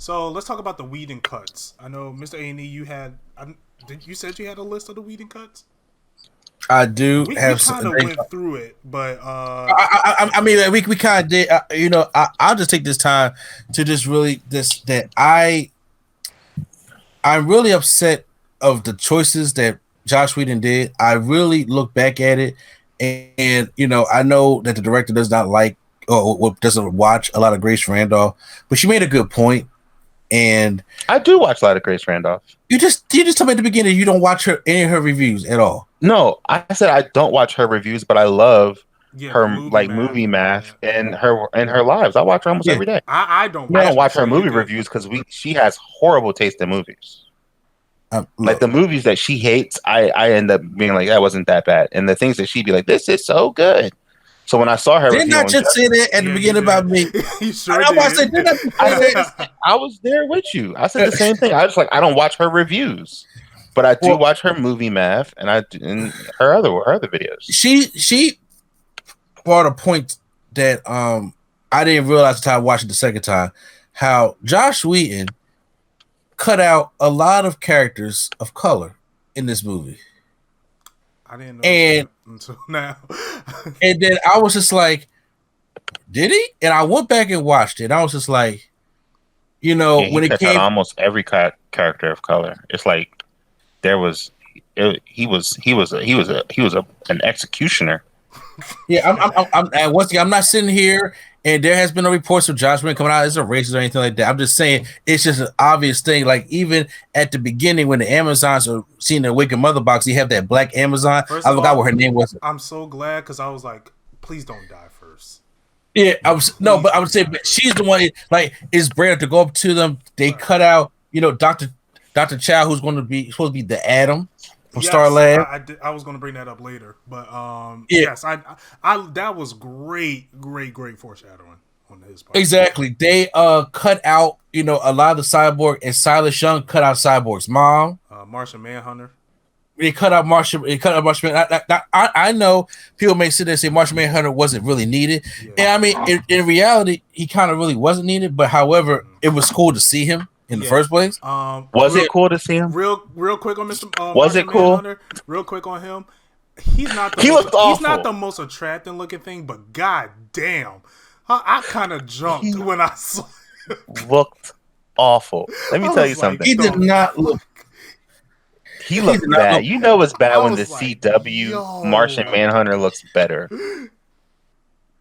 So let's talk about the Whedon cuts. I know, Mr. A&E, you said you had a list of the Whedon cuts? I do We have kind some. of went through it, but I mean, we kind of did. I'll just take this time to just really that I'm really upset of the choices that Josh Whedon did. I really look back at it, and I know that the director does not like or doesn't watch a lot of Grace Randolph, but she made a good point. And I do watch a lot of Grace Randolph. You just told me at the beginning you don't watch any of her reviews at all. No, I said I don't watch her reviews, but I love her movie math yeah. and her lives. I watch her almost every day. I don't. I don't watch her movie reviews because she has horrible taste in movies. Like the movies that she hates, I end up being like, that wasn't that bad, and the things that she'd be like, this is so good. So when I saw her, didn't I just say that at the beginning about me? You sure did. I was there with you. I said the same thing. I was like, I don't watch her reviews, but I do watch her movie math and her other videos. She brought a point that I didn't realize until I watched it the second time. How Josh Whedon cut out a lot of characters of color in this movie. I didn't know that until now. And then I was just like, did he? And I went back and watched it. And I was just like, when it came, almost every character of color. It's like he was an executioner. Yeah, I'm once again, I'm not sitting here, and there has been no reports of Josh Whedon coming out as a racist or anything like that. I'm just saying it's just an obvious thing. Like even at the beginning, when the Amazons are seeing the Wicked Mother box, you have that black Amazon. I forgot what her name was. I'm so glad because I was like, please don't die first. Yeah, I would say, but she's the one. Like, it's brave to go up to them. They cut out, Dr. Chow, who's supposed to be the Atom. Star Lab. I was going to bring that up later, but yes, I that was great foreshadowing on his part. Exactly. They cut out a lot of the Cyborg, and Silas Young cut out Cyborg's mom. Martian Manhunter. They cut out Martian. I know people may sit there and say Martian Manhunter wasn't really needed, and I mean in reality he kind of really wasn't needed. But however, it was cool to see him in the first place. Was it cool to see him? Real quick on Mr. Was it cool? Manhunter, real quick on him. He's not. He's not the most attractive looking thing, but god damn, I kind of jumped when I saw. Looked awful. Let me tell you something. He did not look. He looked bad. It's bad when the CW Martian Manhunter looks better.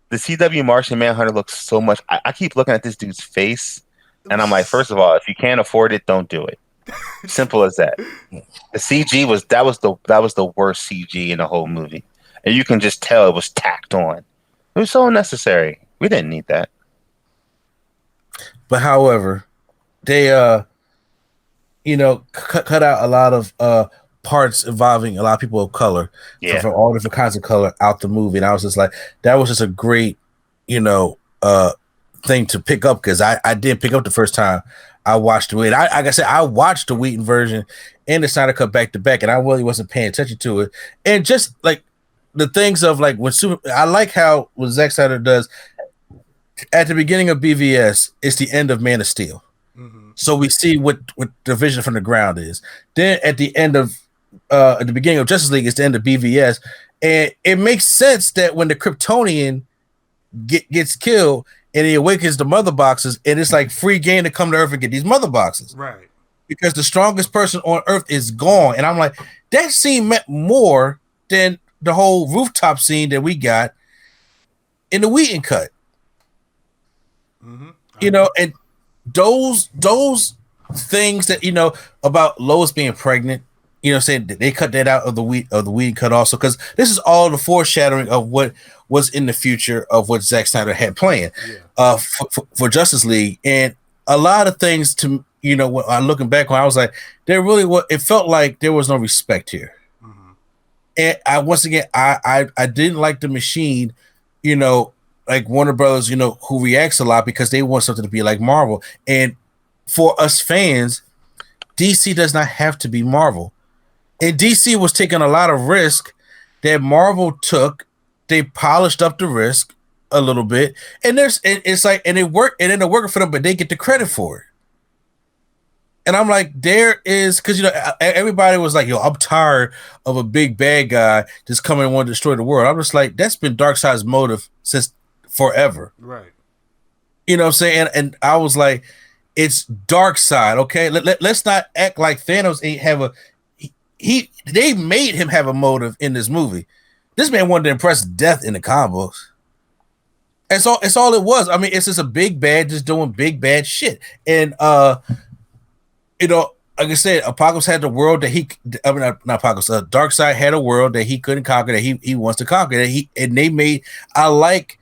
The CW Martian Manhunter looks so much. I keep looking at this dude's face. And I'm like, first of all, if you can't afford it, don't do it. Simple as that. The CG was the worst CG in the whole movie, and you can just tell it was tacked on. It was so unnecessary. We didn't need that. But however, they cut out a lot of parts involving a lot of people of color from all different kinds of color out the movie, and I was just like, that was just a great thing to pick up, because I didn't pick up the first time I watched it. Like I said, I watched the Whedon version and the Snyder Cut back to back, and I really wasn't paying attention to it. And just like the things of like I like how what Zack Snyder does at the beginning of BVS, it's the end of Man of Steel. Mm-hmm. So we see what the vision from the ground is. Then at the end of at the beginning of Justice League, it's the end of BVS, and it makes sense that when the Kryptonian gets killed and he awakens the mother boxes, and it's like free game to come to Earth and get these mother boxes. Right. Because the strongest person on Earth is gone. And I'm like, that scene meant more than the whole rooftop scene that we got in the Whedon cut. Mm-hmm. And those things that, about Lois being pregnant, saying that they cut that out of the Whedon cut also, because this is all the foreshadowing of what was in the future of what Zack Snyder had planned for Justice League. And a lot of things to, when I'm looking back on, I was like, it felt like there was no respect here. Mm-hmm. And once again, I didn't like the Machine, like Warner Brothers, who reacts a lot because they want something to be like Marvel. And for us fans, DC does not have to be Marvel. And DC was taking a lot of risk that Marvel took. They polished up the risk a little bit, and it worked, and ended up working for them, but they get the credit for it. And I'm like, there is, because everybody was like, yo, I'm tired of a big bad guy just coming and want to destroy the world. I'm just like, that's been Darkseid's motive since forever. Right. You know what I'm saying? And I was like, it's Darkseid, okay? Let's not act like Thanos ain't have a they made him have a motive in this movie. This man wanted to impress death in the combos. It's all it was. I mean, it's just a big bad just doing big bad shit. And like I said, Apocalypse had the world that not Apocalypse, Darkseid had a world that he couldn't conquer, that he wants to conquer. I like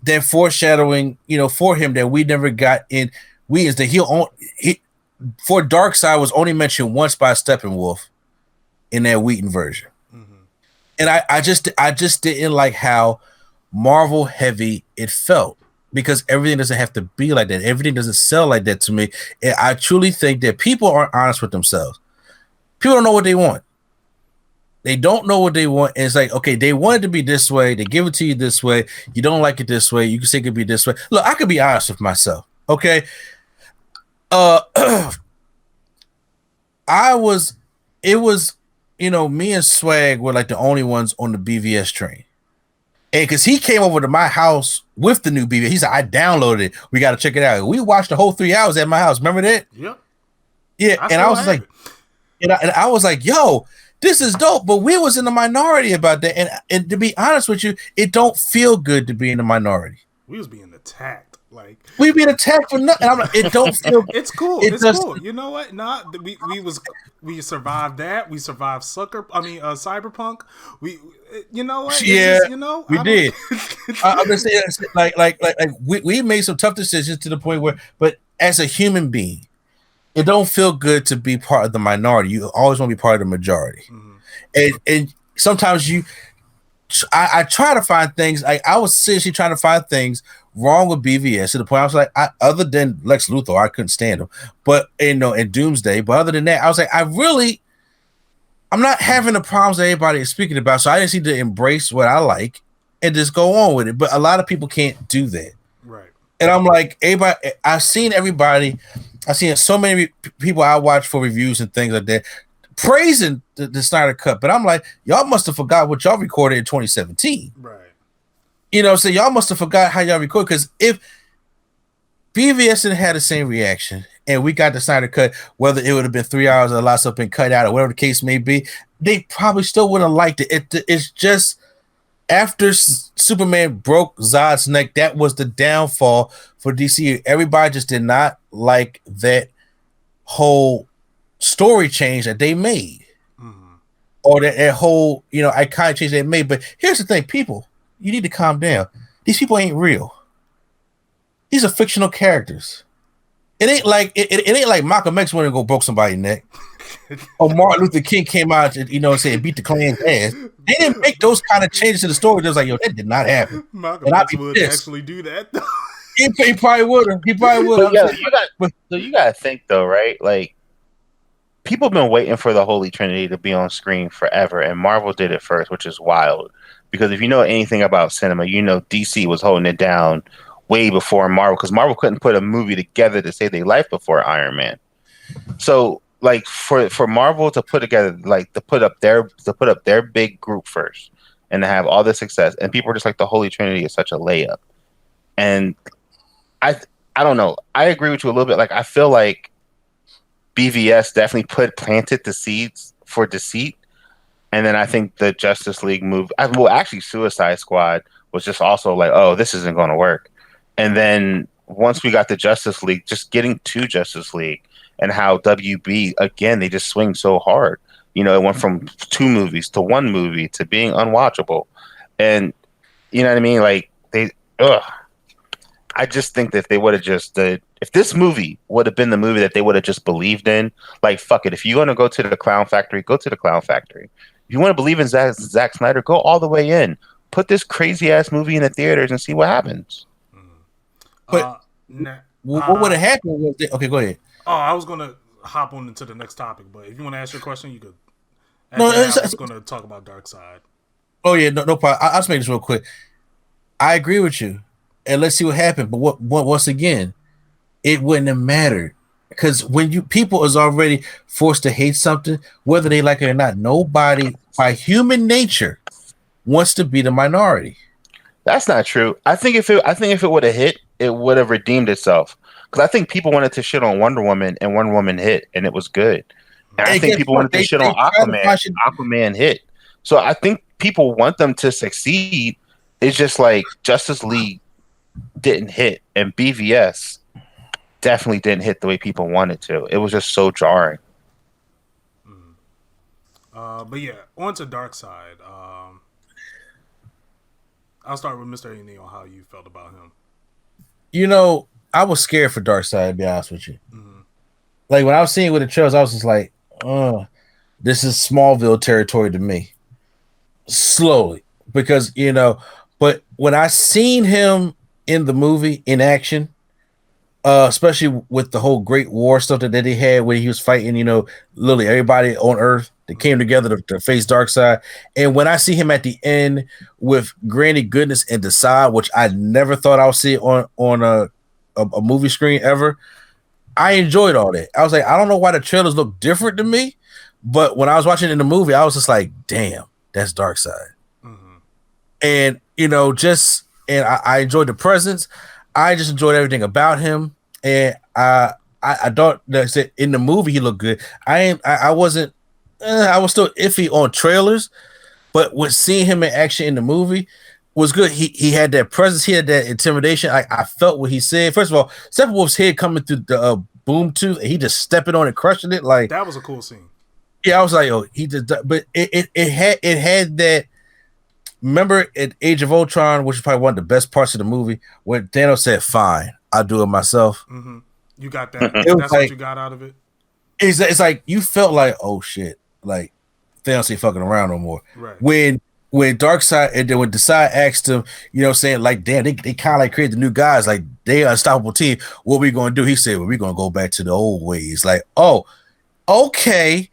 that foreshadowing, for him that we never got in. Is that for Darkseid was only mentioned once by Steppenwolf in that Wheaton version. Mm-hmm. And I just didn't like how Marvel heavy it felt, because everything doesn't have to be like that. Everything doesn't sell like that to me. And I truly think that people aren't honest with themselves. People don't know what they want. They don't know what they want. And it's like, okay, they want it to be this way. They give it to you this way. You don't like it this way. You can say it could be this way. Look, I could be honest with myself. Okay. Me and Swag were like the only ones on the BVS train. And because he came over to my house with the new BVS, he said, I downloaded it. We got to check it out. We watched the whole 3 hours at my house. Remember that? Yep. Yeah. I was like, and I was like, yo, this is dope. But we was in the minority about that. And to be honest with you, it don't feel good to be in the minority. We was being attacked. Like, we being attacked for nothing. I'm like, it don't feel. It's cool. It's cool. You know what? We survived that. We survived Cyberpunk. You know what? Yeah, we did. I'm just saying, like we made some tough decisions to the point where, but as a human being, it don't feel good to be part of the minority. You always want to be part of the majority, and sometimes I try to find things. I was seriously trying to find things wrong with BVS to the point I was like, other than Lex Luthor, I couldn't stand him. But and Doomsday. But other than that, I was like, I'm not having the problems that everybody is speaking about. So I just need to embrace what I like and just go on with it. But a lot of people can't do that. Right. And I'm like, I've seen so many people I watch for reviews and things like that praising the Snyder Cut. But I'm like, y'all must have forgot what y'all recorded in 2017. Right. So y'all must have forgot how y'all record, because if BVS didn't have the same reaction and we got the Snyder Cut, whether it would have been 3 hours or a lot of been cut out or whatever the case may be, they probably still wouldn't have liked it. It's just after Superman broke Zod's neck, that was the downfall for DC. Everybody just did not like that whole story change that they made, or that whole iconic change they made. But here's the thing, people. You need to calm down. These people ain't real. These are fictional characters. It ain't like it ain't like Malcolm X went and go broke somebody's neck. Or Martin Luther King came out, saying beat the Klan's ass. They didn't make those kind of changes to the story. They was like, yo, that did not happen. Malcolm X would actually do that. He probably would have. He probably would have. So you gotta think though, right? Like, people have been waiting for the Holy Trinity to be on screen forever, and Marvel did it first, which is wild. Because if you know anything about cinema, DC was holding it down way before Marvel, because Marvel couldn't put a movie together to save their life before Iron Man. So, like, for Marvel to put together, like, to put up their big group first, and to have all this success, and people are just like, the Holy Trinity is such a layup. And I don't know. I agree with you a little bit. Like, I feel like BVS definitely planted the seeds for deceit. And then I think the Justice League move, actually Suicide Squad was just also like, oh, this isn't going to work. And then once we got the Justice League, just getting to Justice League and how WB, again, they just swing so hard. It went from 2 movies to 1 movie to being unwatchable. And you know what I mean? Like, I just think that if they would have if this movie would have been the movie that they would have just believed in, like, fuck it. If you want to go to the Clown Factory, go to the Clown Factory. If you want to believe in Zack Snyder, go all the way in. Put this crazy ass movie in the theaters and see what happens. But what would have happened was okay, go ahead. Oh, I was gonna hop on into the next topic, but if you want to ask your question, you could. I was going to talk about Darkseid. Oh yeah, no problem. I'll just make this real quick. I agree with you, and let's see what happened. But what once again, it wouldn't have mattered because when people is already forced to hate something, whether they like it or not, nobody by human nature wants to be the minority. That's not true. I think if it would have hit, it would have redeemed itself. Because I think people wanted to shit on Wonder Woman, and Wonder Woman hit, and it was good. And I think people wanted to shit on Aquaman. Aquaman hit. So I think people want them to succeed. It's just like Justice League didn't hit, and BVS definitely didn't hit the way people wanted to. It was just so jarring. But yeah, on to Darkseid. I'll start with Mr. A. on how you felt about him. You know, I was scared for Darkseid, to be honest with you. Mm-hmm. Like, when I was seeing with the trailers, I was just like, this is Smallville territory to me. Slowly. Because, you know, but when I seen him in the movie, in action, especially with the whole Great War stuff that he had when he was fighting, you know, literally everybody on Earth that came together to face Darkseid. And when I see him at the end with Granny Goodness and Decide, which I never thought I would see on a movie screen ever, I enjoyed all that. I was like, I don't know why the trailers look different to me, but when I was watching it in the movie, I was just like, damn, that's Darkseid. Mm-hmm. And, you know, I enjoyed the presence. I just enjoyed everything about him, and I thought that in the movie he looked good. I was still iffy on trailers, but with seeing him in action in the movie was good. He had that presence, he had that intimidation. I felt what he said. First of all, Steppenwolf's head coming through the boom tooth, and he just stepping on it, crushing it. Like, that was a cool scene. Yeah, I was like, oh, he just. But it had that. Remember at Age of Ultron, which is probably one of the best parts of the movie, where Thanos said, "Fine, I'll do it myself." Mm-hmm. You got that. That's like, what you got out of it. It's like you felt like, oh shit, like Thanos ain't fucking around no more. Right. When Darkseid and then when Decide asked him, you know, saying like, damn, they kind of like created the new guys, like they are unstoppable team. What we gonna do? He said, well, we're gonna go back to the old ways. Like, oh, okay.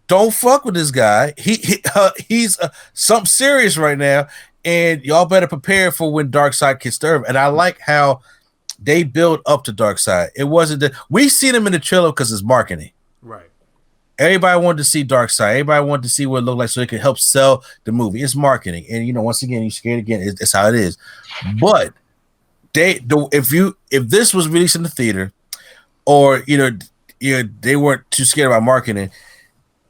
Don't fuck with this guy. He's something serious right now, and y'all better prepare for when Darkseid can stir him. And I like how they build up to Darkseid. It wasn't that we seen him in the trailer because it's marketing. Right. Everybody wanted to see Darkseid. Everybody wanted to see what it looked like so it could help sell the movie. It's marketing, and you know, once again, you scared again. It's how it is. But if this was released in the theater, or they weren't too scared about marketing.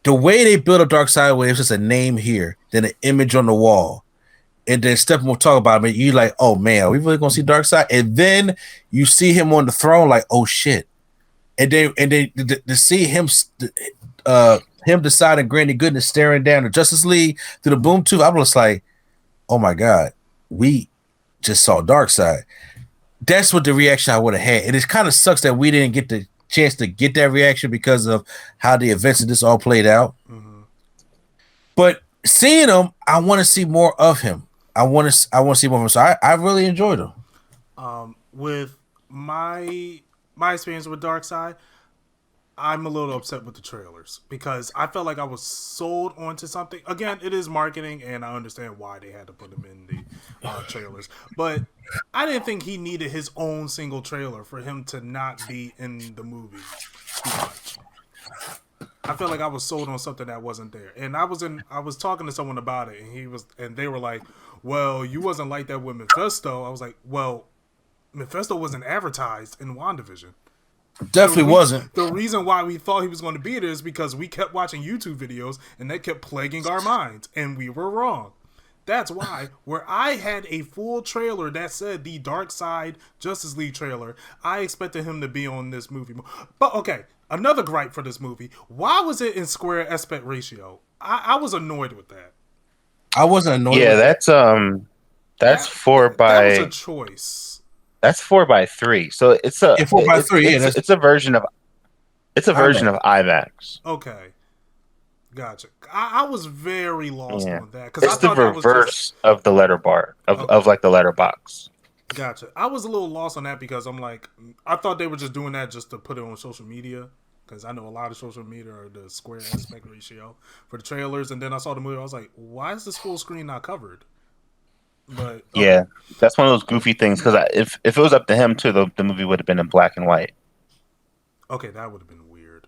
The way they built up Darkseid, where it's just a name here, then an image on the wall, and then Steppenwolf talk about it, you like, oh man, are we really gonna see Darkseid? And then you see him on the throne, like, oh shit. And then to see him deciding Granny Goodness staring down the Justice League through the boom tube, I was just like, oh my god, we just saw Darkseid. That's what the reaction I would have had. And it kind of sucks that we didn't get the chance to get that reaction because of how the events of this all played out. Mm-hmm. But seeing him, I want to see more of him. I want to see more of him. So I really enjoyed him. With my experience with Darkseid, I'm a little upset with the trailers because I felt like I was sold onto something. Again, it is marketing, and I understand why they had to put him in the trailers. But I didn't think he needed his own single trailer for him to not be in the movie too much. I felt like I was sold on something that wasn't there. And I was talking to someone about it, and they were like, well, you wasn't like that with Mephisto. I was like, well, Mephisto wasn't advertised in WandaVision. Definitely wasn't. The reason why we thought he was going to be there is because we kept watching YouTube videos and they kept plaguing our minds, and we were wrong. That's why, where I had a full trailer that said the Darkseid Justice League trailer, I expected him to be on this movie. But okay, another gripe for this movie: why was it in square aspect ratio? I was annoyed with that. I wasn't annoyed. Yeah, that's 4 by. That was a choice. That's 4:3, so it's a 4:3. It's a version of IMAX. Okay, gotcha. I was very lost on that because it's the reverse of the letter bar of like the letterbox. Gotcha. I was a little lost on that because I'm like, I thought they were just doing that just to put it on social media because I know a lot of social media are the square aspect ratio for the trailers, and then I saw the movie. I was like, why is this full screen not covered? But yeah, that's one of those goofy things because if it was up to him too, the movie would have been in black and white. Okay, that would have been weird.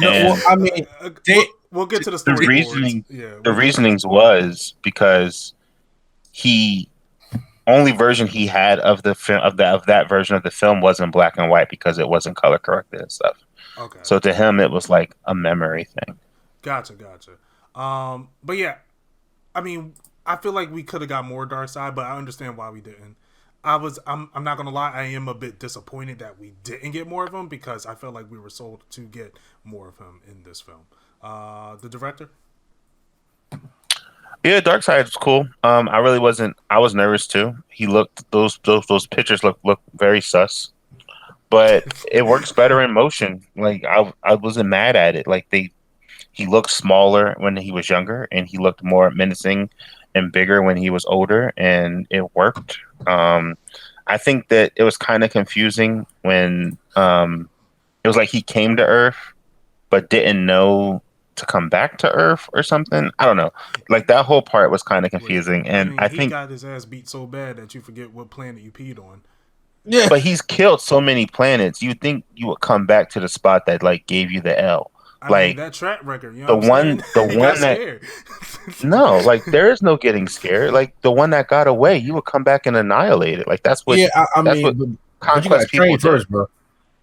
No, And well, I mean, they, we'll get to the the storyboards. reasoning, Yeah, the we'll get to reasonings was because he only version he had of the film of that version of the film was in black and white because it wasn't color corrected and stuff. okay. So to him, it was like a memory thing. Gotcha. But yeah, I mean, I feel like we could have got more Dark Side, but I understand why we didn't. I'm not gonna lie, I am a bit disappointed that we didn't get more of him because I felt like we were sold to get more of him in this film. The director. Yeah, Dark Side was cool. I really wasn't. I was nervous too. He looked those pictures look very sus, but it works better in motion. Like I wasn't mad at it. Like he looked smaller when he was younger, and he looked more menacing and bigger when he was older, and it worked. I think that it was kind of confusing when it was like he came to Earth but didn't know to come back to Earth or something. I don't know. Like that whole part was kind of confusing, and I He think. got his ass beat so bad that you forget what planet you peed on. yeah, But he's killed so many planets. You think you would come back to the spot that like gave you the L? I mean, Like that track record, you know what I'm saying? the He got one that scared. no, like there is no getting scared. Like the one that got away, you would come back and annihilate it. Like yeah. I that's what mean, but you got to conquest people train do. first, bro.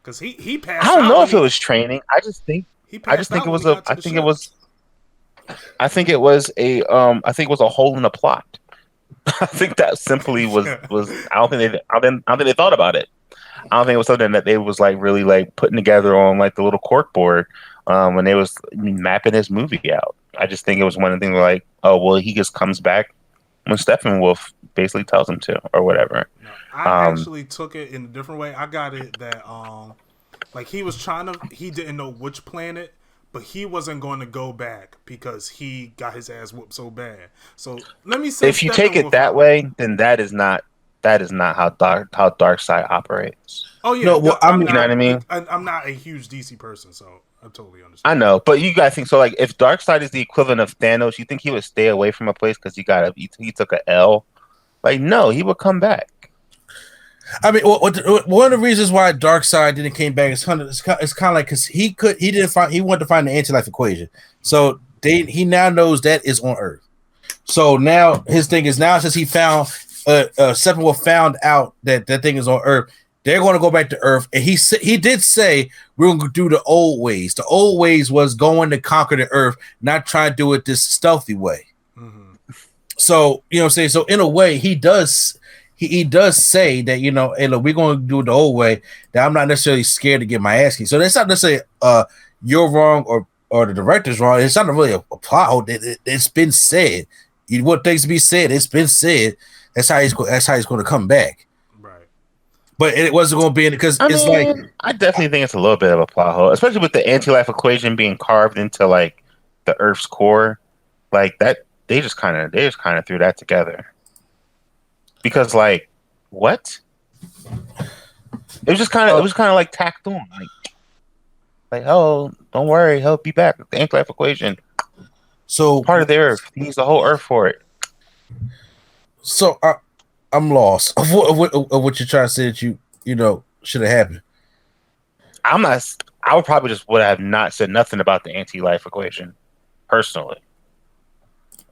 Because he I passed don't out. know if it was training. He I just passed think out it when was he got to I the think it ship. was I think it was a hole in the plot. I think that simply was I don't think they thought about it. I don't think it was something that they was like really like putting together on like the little cork board when they was mapping his movie out. I just think it was one of the things like, oh well, he just comes back when Steppenwolf basically tells him to or whatever. No, I Um, actually took it in a different way. I got it that like he didn't know which planet, but he wasn't going to go back because he got his ass whooped so bad. So let me send if you take it Steppenwolf that out. way, then that is not how Dark Side operates. Oh yeah, No, well, I I'm mean, You know what not. I mean? I'm not a huge DC person, so I totally I understand. know, but you guys think so? Like, if Darkseid is the equivalent of Thanos, you think he would stay away from a place because he took a L? Like, no, he would come back. I mean, one of the reasons why Darkseid didn't came back is kind of like because he wanted to find the anti-life equation. So he now knows that is on Earth. So now his thing is now since he found Steppenwolf found out that that thing is on Earth, they're going to go back to Earth, and he did say we're going to do the old ways. The old ways was going to conquer the Earth, not try to do it this stealthy way. Mm-hmm. So you know what I'm saying. So in a way, he does say that hey, look, we're going to do it the old way. That I'm not necessarily scared to get my ass kicked. So that's not necessarily you're wrong or the director's wrong. It's not really a plot hole. It's been said. What things to be said, it's been said. That's how he's going to come back. Right. But it wasn't going to be because it's like I definitely think it's a little bit of a plot hole, especially with the anti-life equation being carved into like the Earth's core. Like that, they just kind of threw that together. Because like, what? It was kind of like tacked on, like oh, don't worry, he'll be back. The anti-life equation, so part of the Earth. He needs the whole Earth for it. So I'm lost of what you're trying to say that you should have happened. I'm not. I would probably just would have not said nothing about the anti-life equation, personally,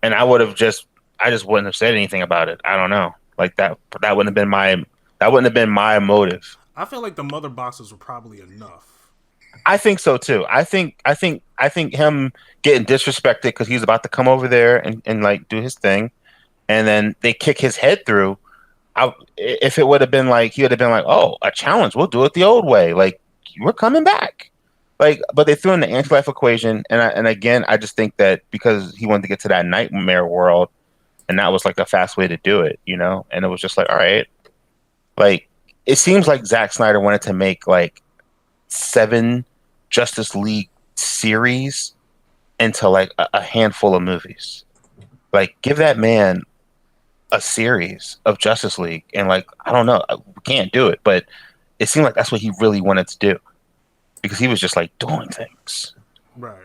and I just wouldn't have said anything about it. I don't know, like that. That wouldn't have been my motive. I feel like the mother boxes were probably enough. I think so too. I think him getting disrespected because he's about to come over there and like do his thing, and then they kick his head through. If it would have been like he would have been like, oh, a challenge, we'll do it the old way. Like we're coming back. Like, but they threw in the anti-life equation, and again, I just think that because he wanted to get to that nightmare world, and that was like the fast way to do it, And it was just like, all right, like it seems like Zack Snyder wanted to make like 7 Justice League series into like a handful of movies. Like, give that man a series of Justice League, and like I don't know, we can't do it, but it seemed like that's what he really wanted to do because he was just like doing things. Right.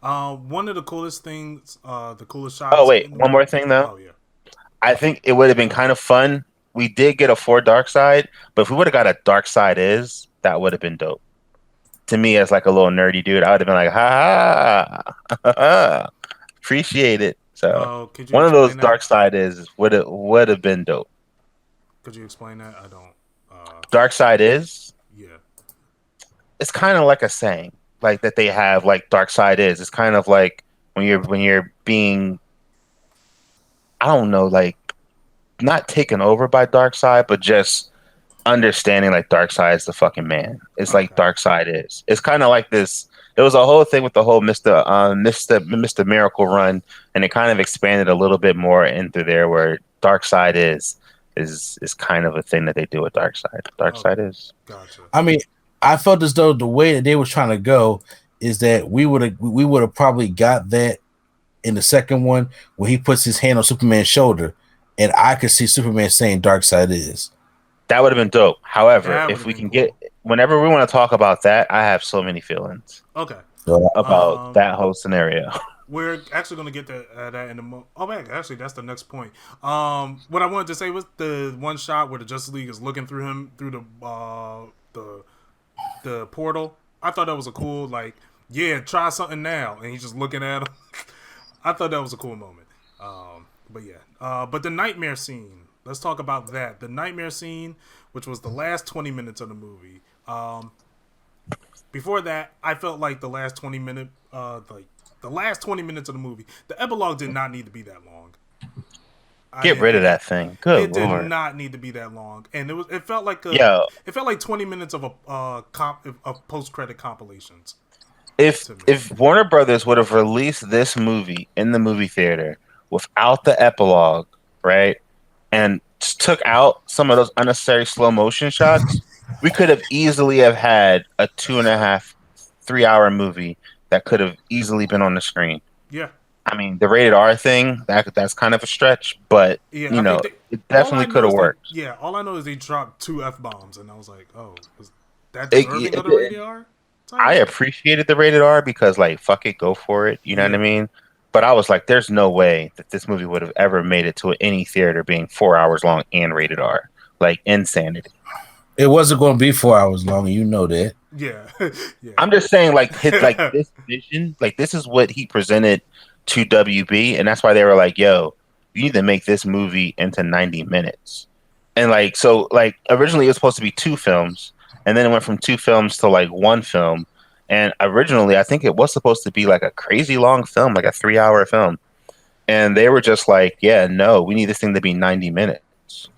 One of the coolest things, the coolest shots. Oh wait, one more thing though. Oh yeah. I think it would have been kind of fun. We did get a 4 Dark Side, but if we would have got a Dark Side that would have been dope. to me as like a little nerdy dude, I would have been like, ha ha, appreciate it. So Could you one of those explain that? dark side is would have been dope. Could you explain that? I don't. Dark side is Yeah. it's kind of like a saying like that they have like dark side is. It's kind of like when you're being, I don't know, like not taken over by dark side, but just understanding like dark side is the fucking man. It's like dark side is. It's kind of like this. It was a whole thing with the whole Mr. Miracle run, and it kind of expanded a little bit more into there where dark side is kind of a thing that they do with dark side. Dark side is. Gotcha. I mean, I felt as though the way that they were trying to go is that we would have probably got that in the second one when he puts his hand on Superman's shoulder, and I could see Superman saying "Dark Side is." That would have been dope. However, if we can get, whenever we want to talk about that, I have so many feelings. Okay. About that whole scenario. We're actually going to get to that in a moment. Oh man, actually, that's the next point. What I wanted to say was the one shot where the Justice League is looking through him through the portal. I thought that was a cool, like, yeah, try something now, and he's just looking at him. I thought that was a cool moment. But yeah, but the nightmare scene. Let's talk about that. The nightmare scene, which was the last 20 minutes of the movie. Before that, I felt like the last 20 minutes of the movie, the epilogue did not need to be that long. Get rid of that thing. Good Lord. Lord. Did not need to be that long, and it felt like it felt like 20 minutes of a post-credit compilations. If Warner Brothers would have released this movie in the movie theater without the epilogue, right, and took out some of those unnecessary slow motion shots, we could have easily have had a 2.5, 3 hour movie that could have easily been on the screen. Yeah. I mean, the rated R thing, that's kind of a stretch, but yeah, it definitely could have worked. All I know is they dropped 2 F-bombs, and I was like, oh, was that deserving of the rated R? I appreciated the rated R because, like, fuck it, go for it. You know what I mean? But I was like, there's no way that this movie would have ever made it to any theater being 4 hours long and rated R. Like, insanity. It wasn't going to be 4 hours long, and you know that. Yeah. Yeah. I'm just saying, like, this vision, like, this is what he presented to WB, and that's why they were like, yo, you need to make this movie into 90 minutes. And, like, so, like, originally it was supposed to be 2 films, and then it went from 2 films to, like, 1 film. And originally, I think it was supposed to be like a crazy long film, like a 3 hour film. And they were just like, yeah, no, we need this thing to be 90 minutes.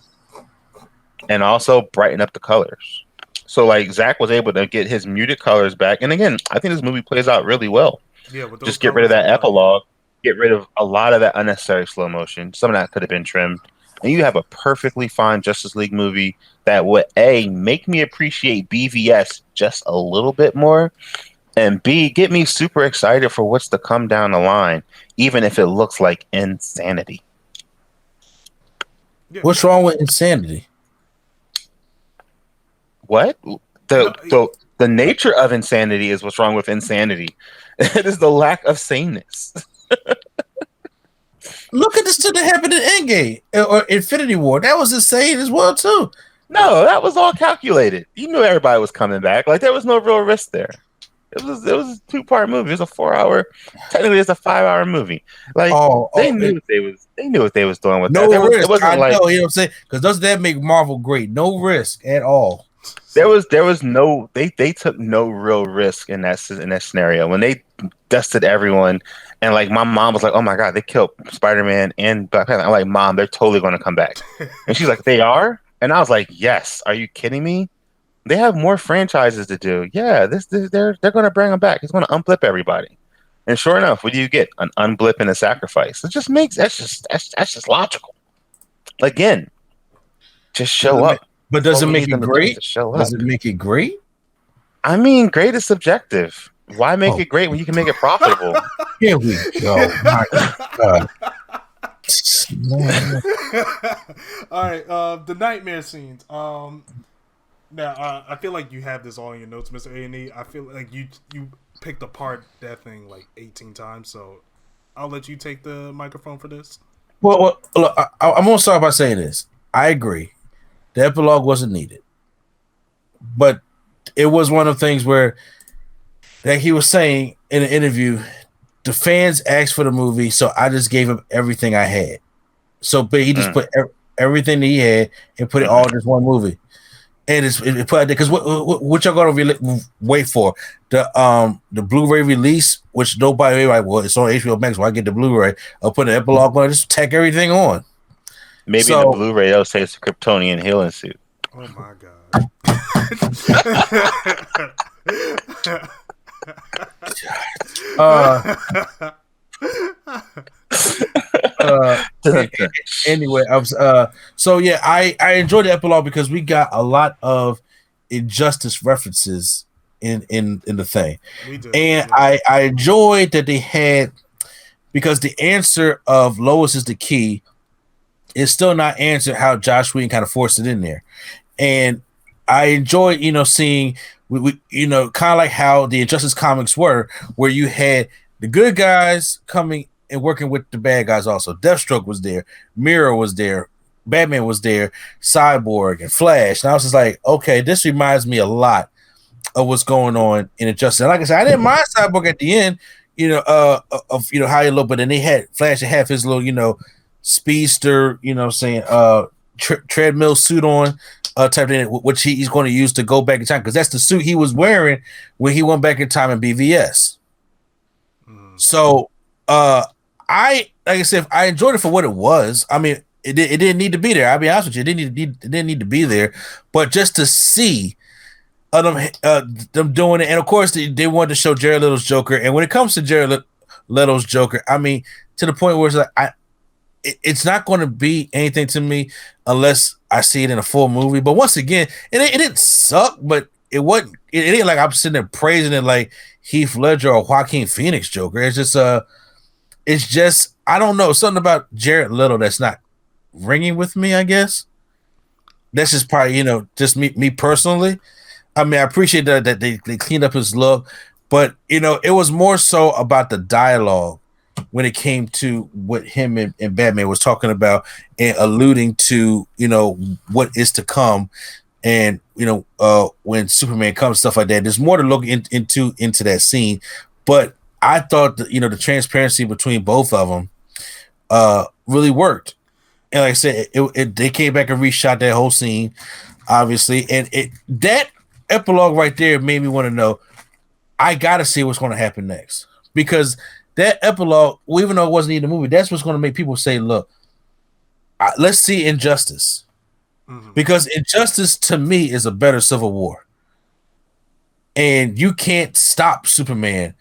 And also brighten up the colors. So, like, Zack was able to get his muted colors back. And again, I think this movie plays out really well. Yeah, just get rid of that epilogue, get rid of a lot of that unnecessary slow motion. Some of that could have been trimmed. And you have a perfectly fine Justice League movie that would, A, make me appreciate BVS just a little bit more, and B, get me super excited for what's to come down the line, even if it looks like insanity. Yeah. What's wrong with insanity? What? The nature of insanity is what's wrong with insanity. It is the lack of saneness. Look at this shit that happened in Endgame or Infinity War. That was insane as well, too. No, that was all calculated. You knew everybody was coming back. Like, there was no real risk there. It was a 2-part movie. It was a 4 hour. Technically, it's a 5 hour movie. Like they knew what they was doing with no that. Risk. It wasn't I like, know, you know what I'm saying? Because doesn't that make Marvel great? No risk at all. There was no they took no real risk in that scenario when they dusted everyone. And like my mom was like, "Oh my god, they killed Spider-Man and Black Panther." I'm like, "Mom, they're totally going to come back." And she's like, "They are?" And I was like, "Yes." Are you kidding me? They have more franchises to do. Yeah, they're going to bring them back. It's going to unblip everybody. And sure enough, what do you get? An unblip and a sacrifice. It just makes that's just logical. Again, just show up. But does it make it great? Does it make it great? I mean, great is subjective. Why make it great when you can make it profitable? Here we go. My God. All right, the nightmare scenes. Now I feel like you have this all in your notes, Mr. A&E. I feel like you picked apart that thing like 18 times, so I'll let you take the microphone for this. Well look, I'm gonna start by saying this. I agree. The epilogue wasn't needed, but it was one of the things where like he was saying in an interview, the fans asked for the movie, so I just gave him everything I had. So, but he just put everything that he had and put it all in this one movie. And it put because what y'all gonna wait for the Blu-ray release, which nobody like. Well, it's on HBO Max. Why get the Blu-ray? I'll put an epilogue on. Just tack everything on. Maybe in the Blu-ray they'll say it's a Kryptonian healing suit. Oh my god. Anyway, so yeah, I enjoyed the epilogue because we got a lot of injustice references in the thing. We did, and yeah. I enjoyed that they had, because the answer of Lois is the key is still not answered how Josh Whedon kind of forced it in there. And I enjoyed, seeing we kind of like how the Injustice comics were, where you had the good guys coming and working with the bad guys also. Deathstroke was there, Mirror was there, Batman was there, Cyborg and Flash. And I was just like, okay, this reminds me a lot of what's going on in Injustice. And like I said, I didn't mind Cyborg at the end, of how he looked, but then they had Flash to have his little, speedster, treadmill suit on, type thing, which he's going to use to go back in time, because that's the suit he was wearing when he went back in time in BVS. So, like I said, I enjoyed it for what it was. I mean, it didn't need to be there. I'll be honest with you, it didn't need to be there, but just to see them doing it, and of course they wanted to show Jared Leto's Joker. And when it comes to Jared Leto's Joker, I mean, to the point where it's like it's not going to be anything to me unless I see it in a full movie. But once again, it didn't suck, but it wasn't. It ain't like I'm sitting there praising it like Heath Ledger or Joaquin Phoenix Joker. It's just I don't know, something about Jared Leto that's not ringing with me. I guess that's just probably just me personally. I mean, I appreciate that they cleaned up his look, but it was more so about the dialogue when it came to what him and Batman was talking about and alluding to, what is to come. And, when Superman comes, stuff like that, there's more to look into that scene. But I thought that, the transparency between both of them really worked. And like I said, they came back and reshot that whole scene, obviously. And that epilogue right there made me want to know, I got to see what's going to happen next. Because that epilogue, even though it wasn't even a movie, that's what's going to make people say, look, let's see Injustice. Mm-hmm. Because Injustice, to me, is a better Civil War. And you can't stop Superman,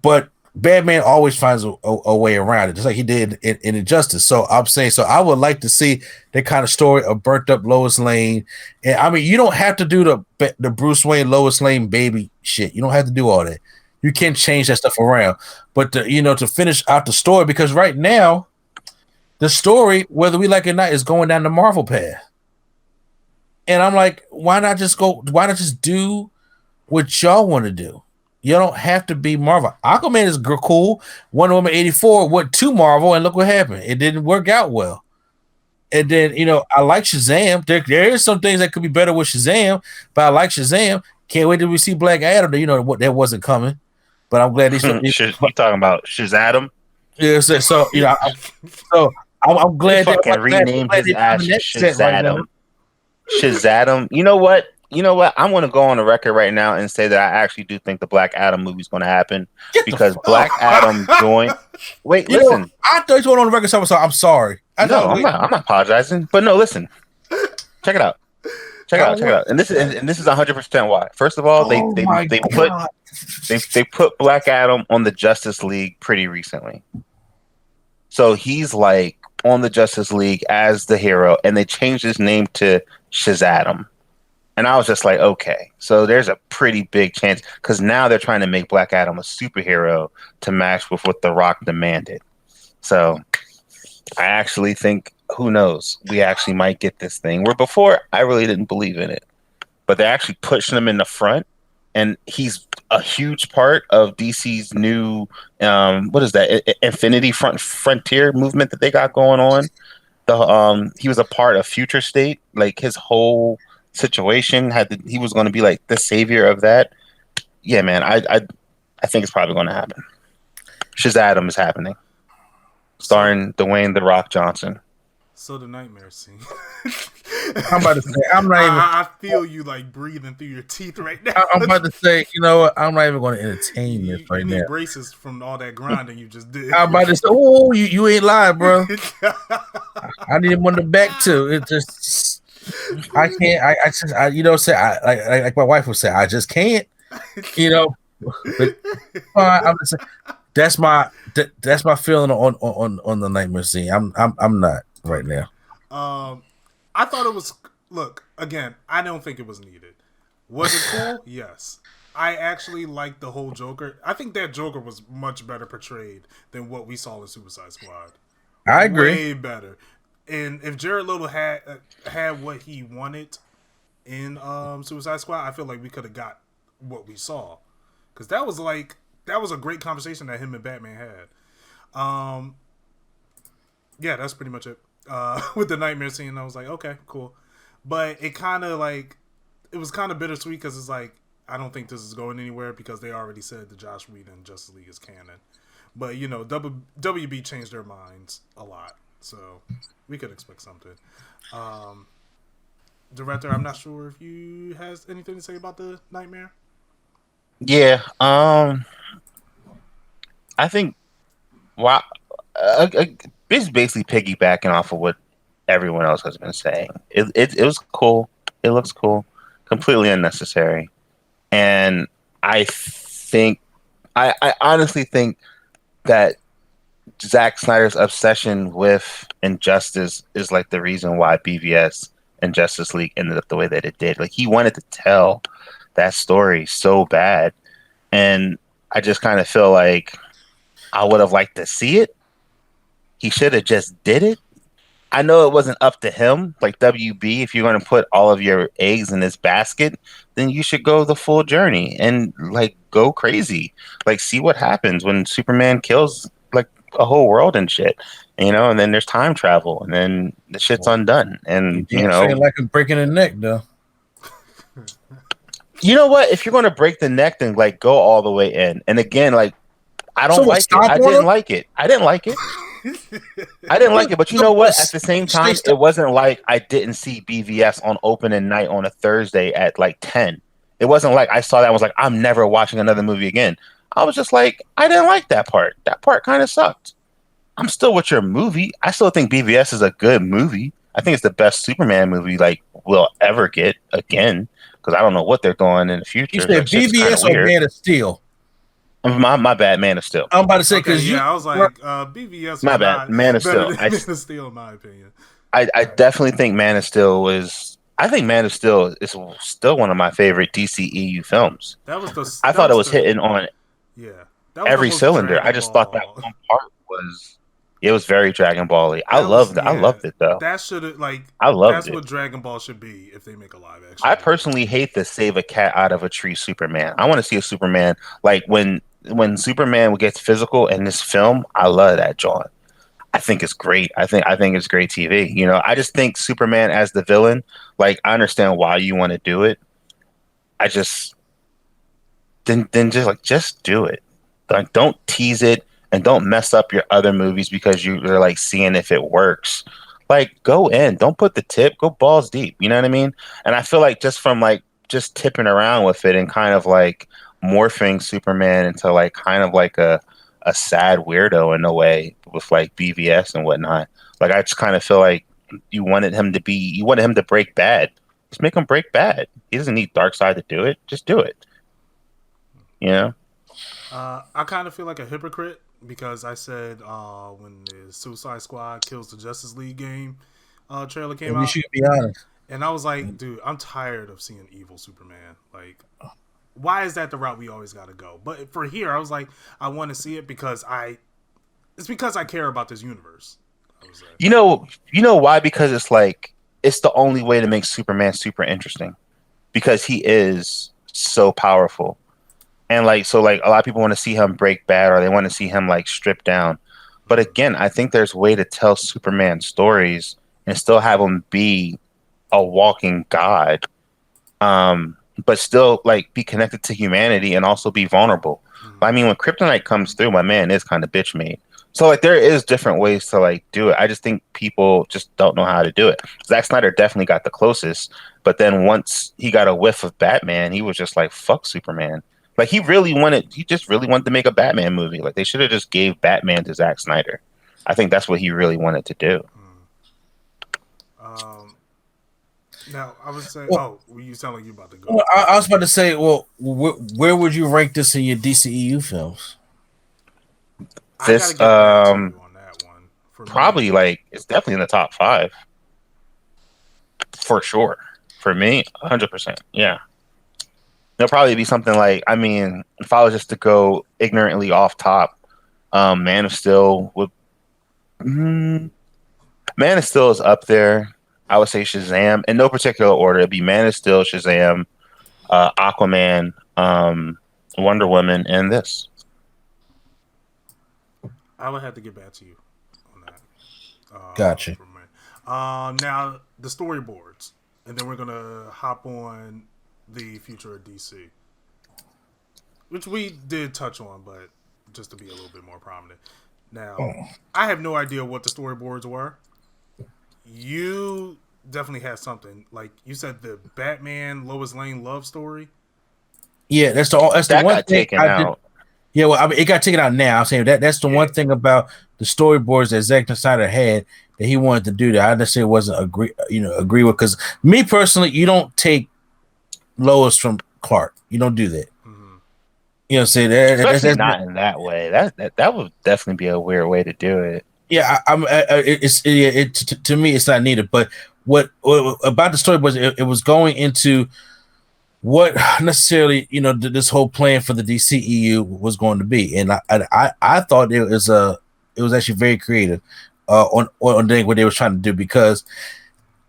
but Batman always finds a way around it, just like he did in Injustice. So I'm saying, I would like to see that kind of story of burnt up Lois Lane. And I mean, you don't have to do the Bruce Wayne, Lois Lane baby shit. You don't have to do all that. You can change that stuff around, but to finish out the story, because right now, the story, whether we like it or not, is going down the Marvel path. And I'm like, why not just do what y'all want to do? You don't have to be Marvel. Aquaman is cool. Wonder Woman 84 went to Marvel, and look what happened. It didn't work out well. And then, I like Shazam. There is some things that could be better with Shazam, but I like Shazam. Can't wait till we see Black Adam. What that wasn't coming. But I'm glad he's you talking about Shazam. Yeah, so I'm glad they fucking renamed his ass Shazam. Shazam. You know what? I want to go on the record right now and say that I actually do think the Black Adam movie is going to happen, because Black Adam joined. Wait, listen. I thought you went on the record, so I'm sorry. I'm not apologizing. But no, listen. Check it out. Check it out. And this is 100% why. First of all, they put Black Adam on the Justice League pretty recently. So he's like on the Justice League as the hero, and they changed his name to Shazam. And I was just like, okay, so there's a pretty big chance, because now they're trying to make Black Adam a superhero to match with what The Rock demanded. So I actually think, who knows, we actually might get this thing, where before I really didn't believe in it, but they're actually pushing him in the front, and he's a huge part of DC's new what is that, Infinity Frontier movement that they got going on. He was a part of Future State, like his whole situation he was going to be like the savior of that. Yeah, man, I think it's probably going to happen. Shazam is happening, starring Dwayne The Rock Johnson. So the nightmare scene. I'm about to say, I'm not even. I feel you like breathing through your teeth right now. I'm about to say, you know what? I'm not even going to entertain this right you need now. braces from all that grinding you just did. I'm about to say, oh, you ain't lying, bro. I need him on the back too. It just, I can't. You know, say like my wife would say, I just can't. You know, but I'm just saying, that's my feeling on the nightmare scene. I'm not right now. I thought it was. Look, again, I don't think it was needed. Was it cool? Yes. I actually liked the whole Joker. I think that Joker was much better portrayed than what we saw in Suicide Squad. I agree. Way better. And if Jared Leto had what he wanted in Suicide Squad, I feel like we could have got what we saw. Because that was a great conversation that him and Batman had. Yeah, that's pretty much it. With the nightmare scene, I was like, okay, cool. But it kind of it was kind of bittersweet because it's like, I don't think this is going anywhere because they already said the Joss Whedon Justice League is canon. But, you know, WB changed their minds a lot. So we could expect something. Director, I'm not sure if you has anything to say about the nightmare. Yeah. I think, wow. It's basically piggybacking off of what everyone else has been saying. It was cool. It looks cool. Completely unnecessary. And I honestly think that Zack Snyder's obsession with injustice is like the reason why BVS and Justice League ended up the way that it did. Like, he wanted to tell that story so bad. And I just kind of feel like I would have liked to see it. He should have just did it. I know it wasn't up to him. Like, WB, if you're going to put all of your eggs in this basket, then you should go the full journey and like go crazy. Like, see what happens when Superman kills like a whole world and shit. You know, and then there's time travel, and then the shit's undone. And you know, like I'm breaking a neck though. You know what? If you're going to break the neck, then like go all the way in. And again, like, I don't like it. I didn't like it. I didn't like it. I didn't like it, but you know what? At the same time, it wasn't like I didn't see BVS on opening night on a Thursday at like 10. It wasn't like I saw that and was like, I'm never watching another movie again. I was just like, I didn't like that part. That part kind of sucked. I'm still with your movie. I still think BVS is a good movie. I think it's the best Superman movie like we'll ever get again, because I don't know what they're doing in the future. You said BVS or Man of Steel? My bad, Man of Steel. I'm about to say, because I was like, BVS. My bad, Man of Steel. Man of Steel, in my opinion. I definitely think Man of Steel was. I think Man of Steel is still one of my favorite DCEU films. That was the. I thought it was hitting on. Yeah. Every cylinder. I just thought that one part was. It was very Dragon Ball-y. I loved it though. That should have I loved that's it. what Dragon Ball should be if they make a live action. I personally hate the save a cat out of a tree Superman. I want to see a Superman like when Superman gets physical in this film. I love that, John. I think it's great. I think it's great TV. You know, I just think Superman as the villain. Like, I understand why you want to do it. I just then just do it. Like, don't tease it. And don't mess up your other movies because you're like seeing if it works. Like, go in. Don't put the tip. Go balls deep. You know what I mean? And I feel like just from like just tipping around with it and kind of like morphing Superman into like kind of like a sad weirdo in a way with like BVS and whatnot. Like, I just kind of feel like you wanted him to break bad. Just make him break bad. He doesn't need Darkseid to do it. Just do it. You know? I kind of feel like a hypocrite because I said when the Suicide Squad Kills the Justice League game trailer came out. We should be honest. And I was like, dude, I'm tired of seeing evil Superman. Like, why is that the route we always got to go? But for here, I was like, I want to see it because it's because I care about this universe. You know why? Because it's like, it's the only way to make Superman super interesting because he is so powerful. And like, so like a lot of people want to see him break bad or they want to see him like strip down. But again, I think there's a way to tell Superman stories and still have him be a walking god. But still like be connected to humanity and also be vulnerable. Mm-hmm. I mean, when Kryptonite comes through, my man is kind of bitch made. So like there is different ways to like do it. I just think people just don't know how to do it. Zack Snyder definitely got the closest, but then once he got a whiff of Batman, he was just like, fuck Superman. Like he just really wanted to make a Batman movie. Like they should have just gave Batman to Zack Snyder. I think that's what he really wanted to do. Now I would say, you sound like you about to go. Well, I was about to say, well, where would you rank this in your DCEU films? This on that one. Probably like it's definitely in the top 5 for sure. For me, 100%. Yeah, it'll probably be something like, I mean, if I was just to go ignorantly off top, Man of Steel would. Man of Steel is up there. I would say Shazam in no particular order. It'd be Man of Steel, Shazam, Aquaman, Wonder Woman, and this. I would have to get back to you on that. Gotcha. Now the storyboards, and then we're gonna hop on the future of DC, which we did touch on, but just to be a little bit more prominent. Now, I have no idea what the storyboards were. You definitely had something. Like you said, the Batman Lois Lane love story. Yeah, that's the one got thing taken out. Yeah, well, I mean, it got taken out now. I'm saying that's the one thing about the storyboards that Zack Snyder had that he wanted to do that I necessarily wasn't agree with. Because me personally, you don't take Lois from Clark. You don't do that. Mm-hmm. You know what I'm saying? That's not in that way. That would definitely be a weird way to do it. Yeah, to me, it's not needed. But what about the storyboards? It was going into what necessarily this whole plan for the DCEU was going to be, and I thought it was actually very creative on what they were trying to do, because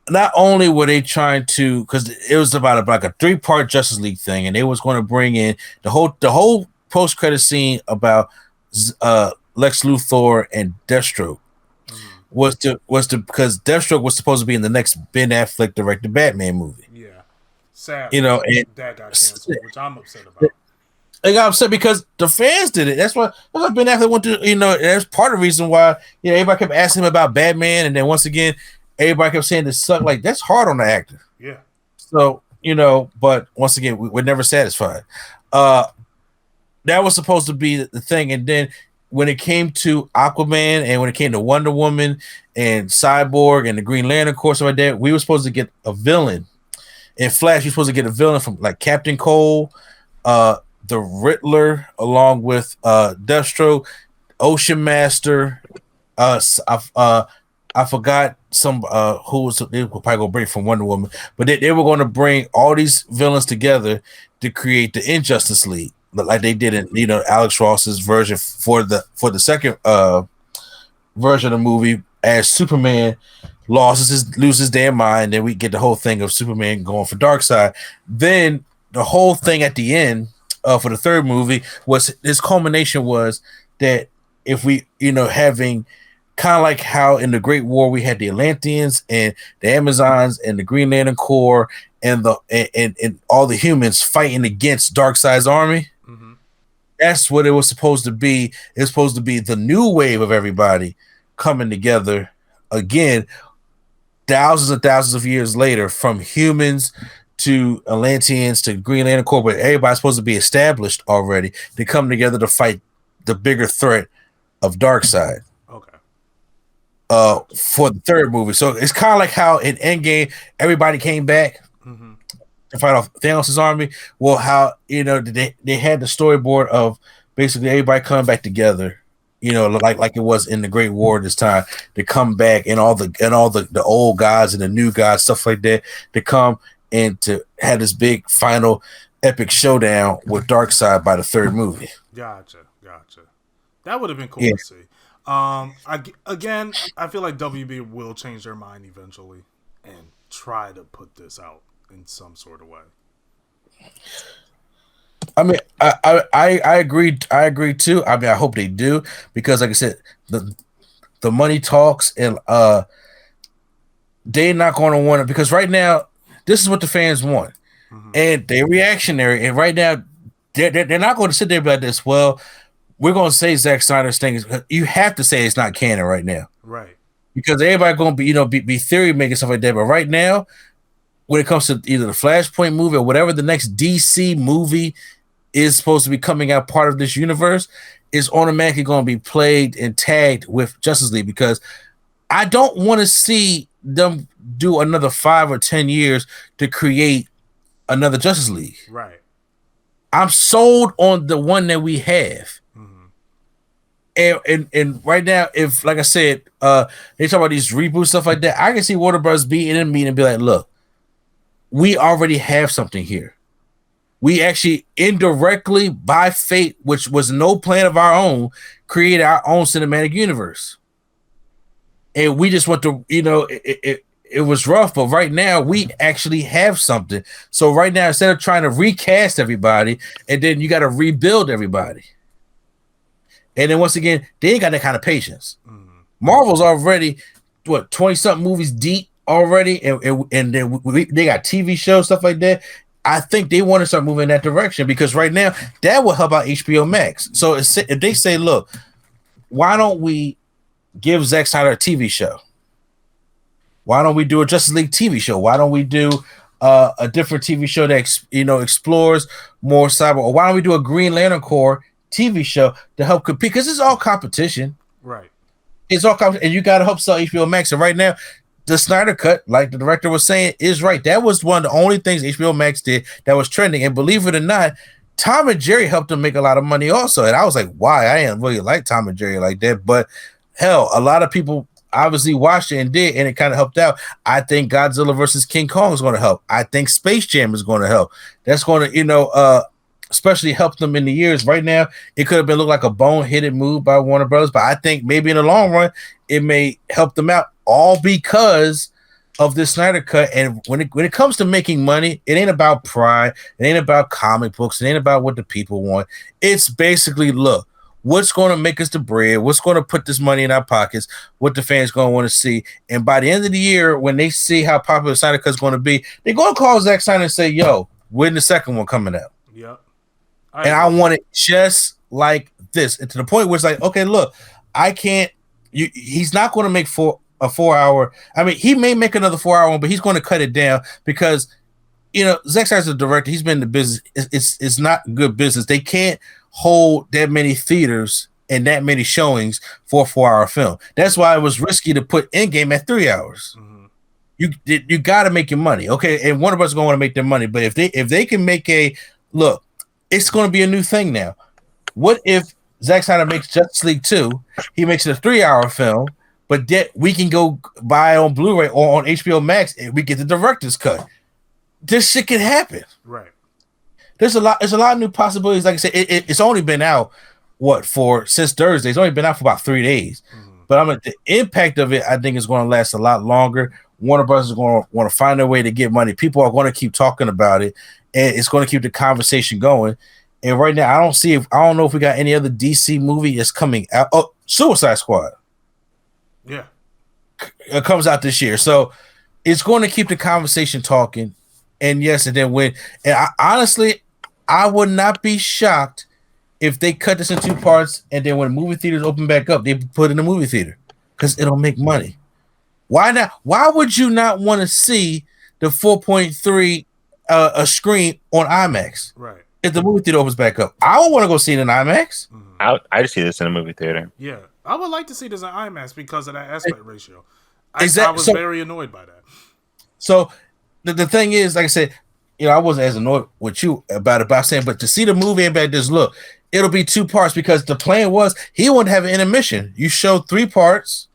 not only were they trying to, because it was about like a 3-part Justice League thing, and they was going to bring in the whole post credit scene about Lex Luthor and Deathstroke was to because Deathstroke was supposed to be in the next Ben Affleck directed Batman movie. Yeah. Sad, and that got canceled, which I'm upset about. I got upset because the fans did it. That's why Ben Affleck went to, that's part of the reason why, everybody kept asking him about Batman, and then once again, everybody kept saying this sucked. Like, that's hard on the actor. Yeah. So, but once again, we're never satisfied. That was supposed to be the thing, and then when it came to Aquaman and when it came to Wonder Woman and Cyborg and the Green Lantern Corps, like that, we were supposed to get a villain. In Flash, you're supposed to get a villain from like Captain Cole, the Riddler, along with Deathstroke, Ocean Master. I forgot some who was, they were probably gonna bring from Wonder Woman, but they were going to bring all these villains together to create the Injustice League, like they did in Alex Ross's version for the second version of the movie, as Superman loses his damn mind. Then we get the whole thing of Superman going for Darkseid. Then the whole thing at the end for the third movie was his culmination was that if we having kind of like how in the Great War we had the Atlanteans and the Amazons and the Green Lantern Corps and and all the humans fighting against Darkseid's army. Mm-hmm. That's what it was supposed to be. It's supposed to be the new wave of everybody coming together again, thousands and thousands of years later, from humans to Atlanteans to Green Lantern Corps, but everybody's supposed to be established already to come together to fight the bigger threat of Darkseid. Okay. For the third movie. So it's kind of like how in Endgame everybody came back to fight off Thanos' army. Well, how they had the storyboard of basically everybody coming back together, like it was in the Great War this time, to come back, and all the old gods and the new gods, stuff like that, to come and to have this big final epic showdown with Darkseid by the third movie. Gotcha. That would have been cool to see. I feel like WB will change their mind eventually and try to put this out in some sort of way. I mean, I agree. I agree too. I mean, I hope they do, because, like I said, the money talks, and they're not going to want it, because right now this is what the fans want, and they're reactionary. And right now, they're not going to sit there about this. Well, we're going to say Zack Snyder's thing is. You have to say it's not canon right now, right? Because everybody going to be theory making stuff like that. But right now, when it comes to either the Flashpoint movie or whatever the next DC movie is supposed to be coming out part of this universe, is automatically going to be played and tagged with Justice League, because I don't want to see them do another 5 or 10 years to create another Justice League. Right. I'm sold on the one that we have. And right now, if, like I said, they talk about these reboots, stuff like that, I can see Warner Bros. Being in me and be like, look, we already have something here. We actually indirectly, by fate, which was no plan of our own, created our own cinematic universe. And we just want to, it was rough, but right now we actually have something. So right now, instead of trying to recast everybody, and then you got to rebuild everybody. And then once again, they ain't got that kind of patience. Marvel's already 20-something movies deep already, and then they got TV shows, stuff like that. I think they want to start moving in that direction, because right now that will help out HBO Max. So if they say, look, why don't we give Zack Snyder a TV show? Why don't we do a Justice League TV show? Why don't we do a different TV show that explores more cyber? Or why don't we do a Green Lantern Corps TV show to help compete? Because it's all competition, right? It's all competition, and you got to help sell HBO Max. And right now, the Snyder Cut, like the director was saying, is right. That was one of the only things HBO Max did that was trending. And believe it or not, Tom and Jerry helped them make a lot of money also. And I was like, why? I didn't really like Tom and Jerry like that, but hell, a lot of people obviously watched it and did, and it kind of helped out. I think Godzilla versus King Kong is going to help. I think Space Jam is going to help. That's going to, especially help them in the years. Right now, it could have been look like a bone-headed move by Warner Brothers, but I think maybe in the long run, it may help them out, all because of this Snyder Cut. And when it comes to making money, it ain't about pride. It ain't about comic books. It ain't about what the people want. It's basically, look, what's going to make us the bread? What's going to put this money in our pockets? What the fans going to want to see? And by the end of the year, when they see how popular Snyder Cut is going to be, they're going to call Zack Snyder and say, yo, when the second one coming out? Yep. I want it just like this. And to the point where it's like, okay, look, I can't. He's not going to make a 4 hour. I mean, he may make another 4 hour one, but he's going to cut it down because, Zack Snyder's a director. He's been in the business. It's not good business. They can't hold that many theaters and that many showings for a 4 hour film. That's why it was risky to put Endgame at 3 hours. You got to make your money, okay? And one of us is going to want to make their money. But if they can make look, it's going to be a new thing now. What if Zack Snyder makes Justice League 2? He makes it a 3 hour film, but that we can go buy on Blu-ray or on HBO Max and we get the director's cut. This shit can happen. Right. There's a lot of new possibilities. Like I said, it's only been out since Thursday. It's only been out for about 3 days. But the impact of it, I think, is going to last a lot longer. Warner Bros. Is going to want to find a way to get money. People are going to keep talking about it, and it's going to keep the conversation going. And right now, I don't know if we got any other DC movie that's coming out. Oh, Suicide Squad. Yeah. It comes out this year. So it's going to keep the conversation talking. And yes, and then honestly, I would not be shocked if they cut this in 2 parts, and then when movie theaters open back up, they put it in the movie theater because it'll make money. Why not? Why would you not want to see the 4.3 a screen on IMAX? Right. If the movie theater opens back up, I don't want to go see it in IMAX. I just see this in a movie theater. Yeah, I would like to see this in IMAX because of that aspect ratio. I was very annoyed by that. So the thing is, like I said, I wasn't as annoyed with you about it, but I'm saying, but to see the movie and back this, look, it'll be 2 parts because the plan was he wouldn't have an intermission. You show 3 parts,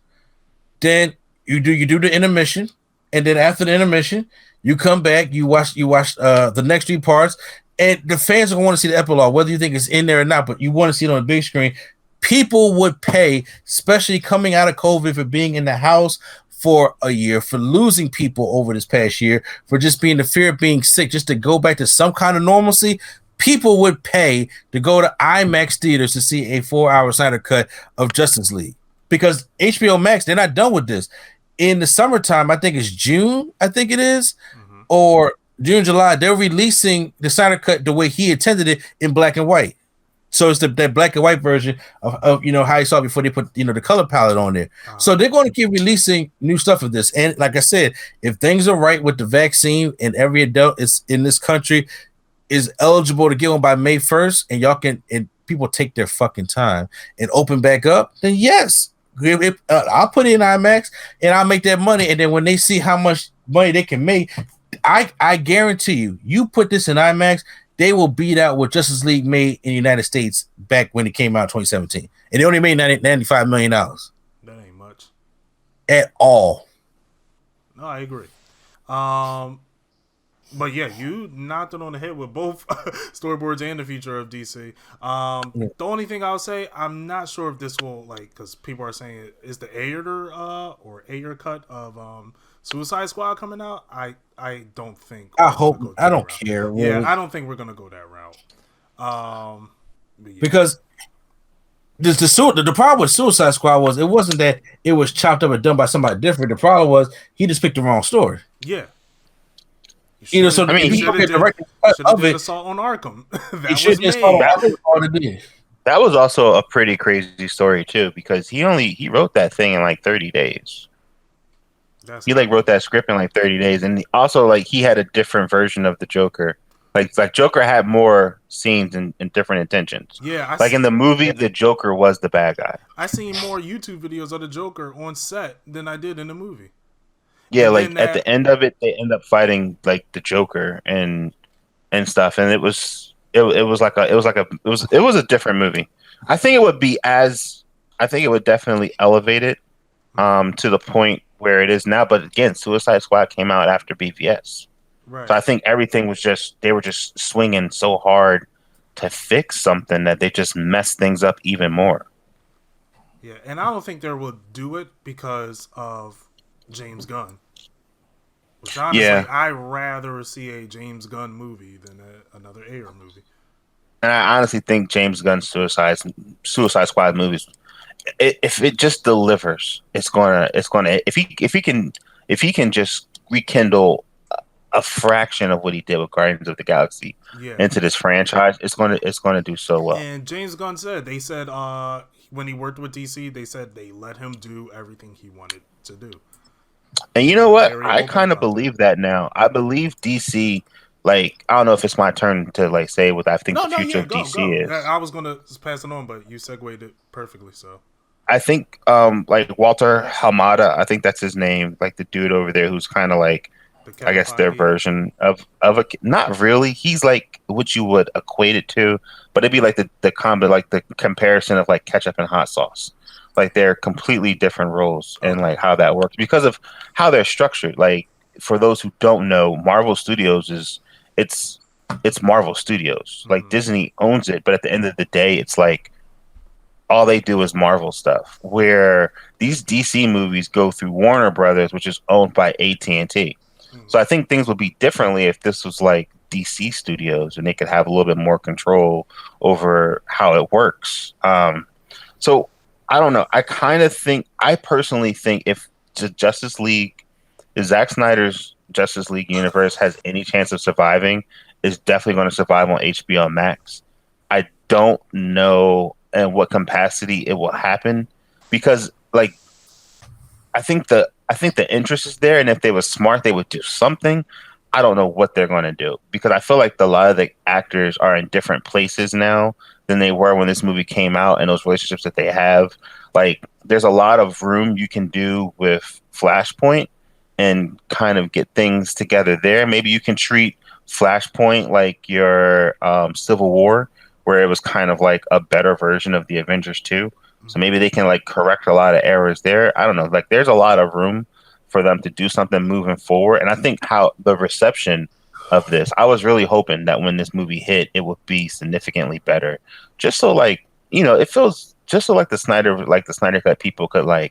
then you do the intermission, and then after the intermission, you come back, you watch the next 3 parts, and the fans are going to want to see the epilogue, whether you think it's in there or not, but you want to see it on a big screen. People would pay, especially coming out of COVID, for being in the house for a year, for losing people over this past year, for just being the fear of being sick, just to go back to some kind of normalcy. People would pay to go to IMAX theaters to see a 4 hour Snyder Cut of Justice League, because HBO Max, they're not done with this. In the summertime, I think it's June, or June, July, they're releasing the Snyder Cut the way he intended it in black and white. So it's that black and white version of how you saw it before they put the color palette on there. So they're going to keep releasing new stuff of this. And like I said, if things are right with the vaccine and every adult is in this country is eligible to get one by May 1st, and y'all can and people take their fucking time and open back up, then yes, I'll put it in IMAX and I'll make that money. And then when they see how much money they can make, I guarantee you put this in IMAX, they will beat out what Justice League made in the United States back when it came out in 2017. And they only made $95 million. That ain't much. At all. No, I agree. But yeah, you knocked it on the head with both storyboards and the future of DC. The only thing I'll say, I'm not sure if this will, because people are saying, is the Ayer cut of Suicide Squad coming out? I don't think. I hope. I don't care. Really. Yeah, I don't think we're gonna go that route. Because the problem with Suicide Squad was it wasn't that it was chopped up and done by somebody different. The problem was he just picked the wrong story. Yeah. So I mean, he should have did Assault on Arkham. That was also a pretty crazy story too, because he wrote that thing in like 30 days. He wrote that script in like 30 days, and also he had a different version of the Joker. Like Joker had more scenes and different intentions. Yeah, in the movie, the Joker was the bad guy. I seen more YouTube videos of the Joker on set than I did in the movie. Yeah, at the end of it, they end up fighting the Joker and stuff, and it was a different movie. I think it would definitely elevate it to the point where it is now. But again, Suicide Squad came out after BVS, right. So I think everything was they were just swinging so hard to fix something that they just messed things up even more. Yeah, and I don't think they will do it because of James Gunn. Which honestly, I'd rather see a James Gunn movie than another Ayer movie. And I honestly think James Gunn's Suicide Squad movies, if it just delivers, it's gonna if he can just rekindle a fraction of what he did with Guardians of the Galaxy into this franchise, it's gonna do so well. And James Gunn they said when he worked with DC, they said they let him do everything he wanted to do. And you know what? I kind of believe that now. I believe DC. I don't know if it's my turn to say what I think the future of DC is. I was gonna pass it on, but you segued it perfectly. So I think Walter Hamada, I think that's his name, the dude over there who's kind of I guess their version of a, not really. He's what you would equate it to, but it'd be the combo, the comparison of ketchup and hot sauce. They're completely different roles and how that works because of how they're structured. For those who don't know, Marvel Studios it's Marvel Studios. Disney owns it, but at the end of the day, it's all they do is Marvel stuff. Where these DC movies go through Warner Brothers, which is owned by AT&T. So I think things would be differently if this was DC Studios and they could have a little bit more control over how it works. So I don't know. I personally think if the Zack Snyder's Justice League universe has any chance of surviving, it's definitely going to survive on HBO Max. I don't know in what capacity it will happen because I think the interest is there, and if they were smart, they would do something. I don't know what they're going to do because I feel like a lot of the actors are in different places now than they were when this movie came out, and those relationships that they have. There's a lot of room you can do with Flashpoint and kind of get things together there. Maybe you can treat Flashpoint like your Civil War, where it was kind of a better version of the Avengers 2. So maybe they can correct a lot of errors there. I don't know. There's a lot of room for them to do something moving forward. And I think how the reception of this, I was really hoping that when this movie hit, it would be significantly better. Just so it feels just so the Snyder Cut people could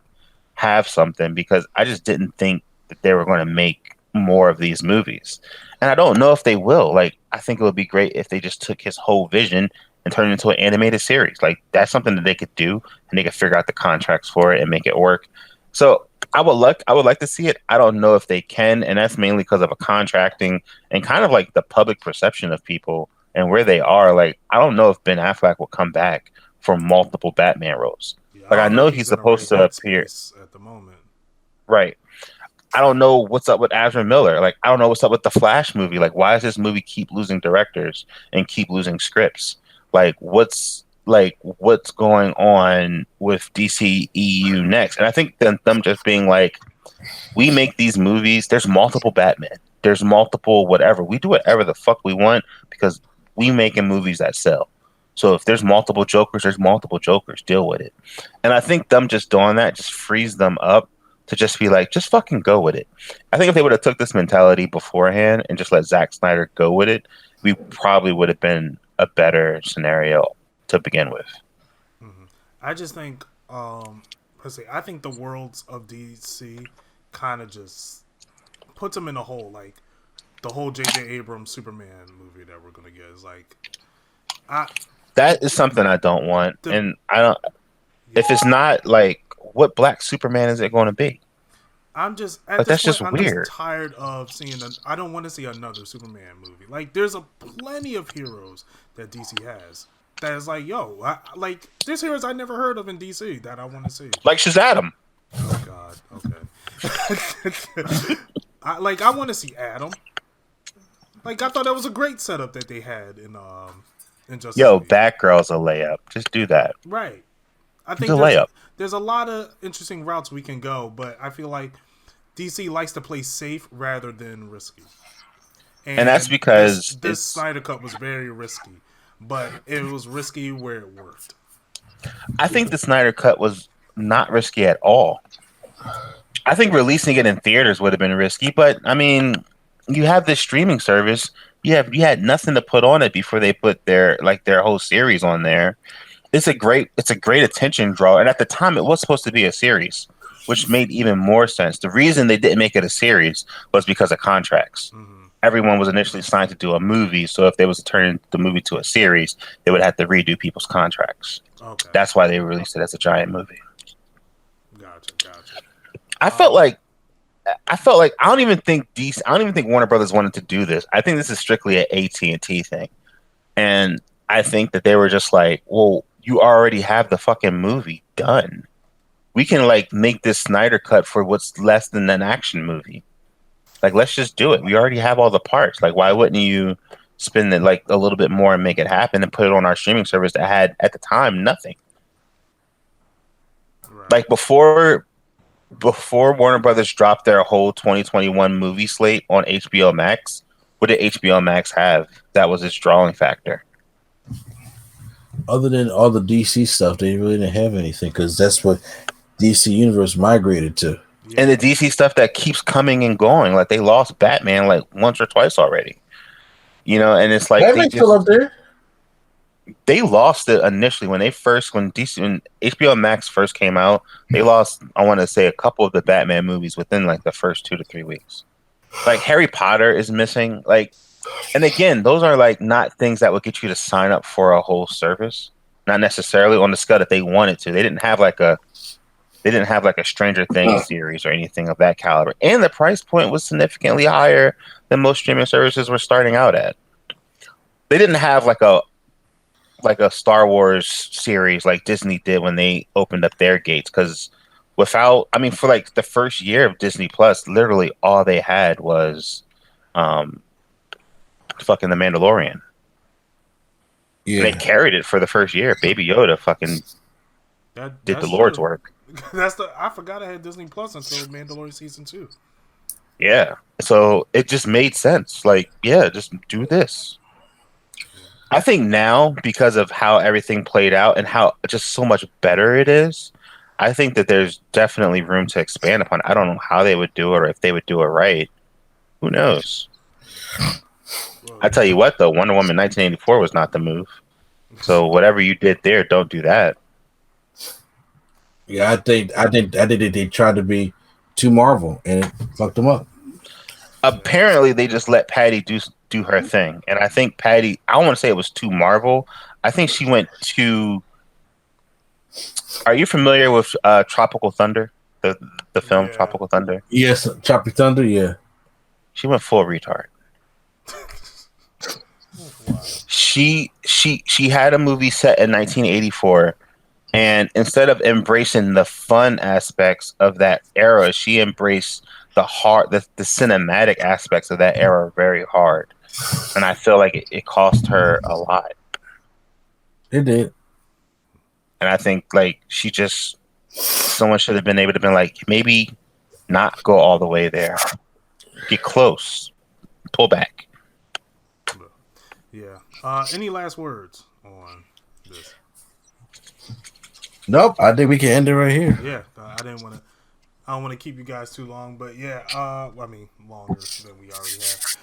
have something, because I just didn't think that they were going to make more of these movies. And I don't know if they will. I think it would be great if they just took his whole vision and turned it into an animated series. That's something that they could do, and they could figure out the contracts for it and make it work. So I would like to see it. I don't know if they can, and that's mainly because of a contracting and kind of like the public perception of people and where they are. Like, I don't know if Ben Affleck will come back for multiple Batman roles. Yeah, Like, I I don't know know if he's he's in a supposed right to appear. headspace at the moment. Right. I don't know what's up with Ezra Miller. Like, I don't know what's up with the Flash movie. Like, why does this movie keep losing directors and keep losing scripts? What's going on with DCEU next? And I think them just being like, we make these movies. There's multiple Batman. There's multiple whatever. We do whatever the fuck we want because we making movies that sell. So if there's multiple Jokers, there's multiple Jokers. Deal with it. And I think them just doing that just frees them up to just be like, just fucking go with it. I think if they would have took this mentality beforehand and just let Zack Snyder go with it, we probably would have been a better scenario to begin with. Mm-hmm. I just think, let's see, I think the worlds of DC kind of just puts them in a hole. Like the whole J.J. Abrams Superman movie that we're gonna get is like, that is something I don't want, and I don't. Yeah. If it's not like, what Black Superman is it going to be? I'm just at this point, I'm weird. Just tired of seeing. I don't want to see another Superman movie. Like, there's plenty of heroes that DC has. That is like, yo, there's heroes I never heard of in DC that I want to see. Like Shazam. Oh God. Okay. I want to see Adam. Like, I thought that was a great setup that they had in Justice League. Batgirl's a layup. Just do that. Right. I think there's a lot of interesting routes we can go, but I feel like DC likes to play safe rather than risky. And that's because this Snyder Cut was very risky, but it was risky where it worked. I think the Snyder Cut was not risky at all. I think releasing it in theaters would have been risky, but I mean, you have this streaming service. You had nothing to put on it before they put their whole series on there. It's a great attention draw, and at the time it was supposed to be a series, which made even more sense. The reason they didn't make it a series was because of contracts. Mm-hmm. Everyone was initially signed to do a movie, so if they was to turn the movie to a series, they would have to redo people's contracts. Okay. That's why they released it as a giant movie. Gotcha. I felt like I don't even think Warner Brothers wanted to do this. I think this is strictly an AT&T thing, and I think that they were just like, well, you already have the fucking movie done. We can make this Snyder Cut for what's less than an action movie. Like, let's just do it. We already have all the parts. Like, why wouldn't you spend it a little bit more and make it happen and put it on our streaming service that had at the time nothing? Right. Like before Warner Brothers dropped their whole 2021 movie slate on HBO Max, what did HBO Max have that was its drawing factor? Other than all the DC stuff, they really didn't have anything because that's what DC Universe migrated to. Yeah. And the DC stuff that keeps coming and going, like they lost Batman once or twice already, and it's like Batman's still up there. They lost it initially when HBO Max first came out. They lost, I want to say, a couple of the Batman movies within the first 2 to 3 weeks. Like Harry Potter is missing, and again, those are not things that would get you to sign up for a whole service. Not necessarily on the scale that they wanted to. They didn't have a Stranger Things series or anything of that caliber. And the price point was significantly higher than most streaming services were starting out at. They didn't have a Star Wars series like Disney did when they opened up their gates, because for the first year of Disney Plus, literally all they had was fucking The Mandalorian. Yeah. And they carried it for the first year. Baby Yoda fucking did the Lord's work. I forgot I had Disney Plus until Mandalorian season 2. Yeah. So it just made sense. Just do this. I think now, because of how everything played out and how just so much better it is, I think that there's definitely room to expand upon. I don't know how they would do it or if they would do it right. Who knows? I tell you what, though, Wonder Woman 1984 was not the move. So whatever you did there, don't do that. Yeah, I think they tried to be too Marvel and it fucked them up. Apparently, they just let Patty do her thing, and I think Patty, I don't want to say it was too Marvel. I think she went too. Are you familiar with Tropical Thunder? the film Tropical Thunder. Yes, Tropic Thunder. Yeah, she went full retard. Wow. She had a movie set in 1984, and instead of embracing the fun aspects of that era, she embraced the cinematic aspects of that era very hard, and I feel like it cost her a lot. It did, and I think like someone should have been able to be like, maybe not go all the way there, get close, pull back. Yeah. Any last words on this? Nope. I think we can end it right here. Yeah. I don't want to keep you guys too long, but yeah. I mean, longer than we already have.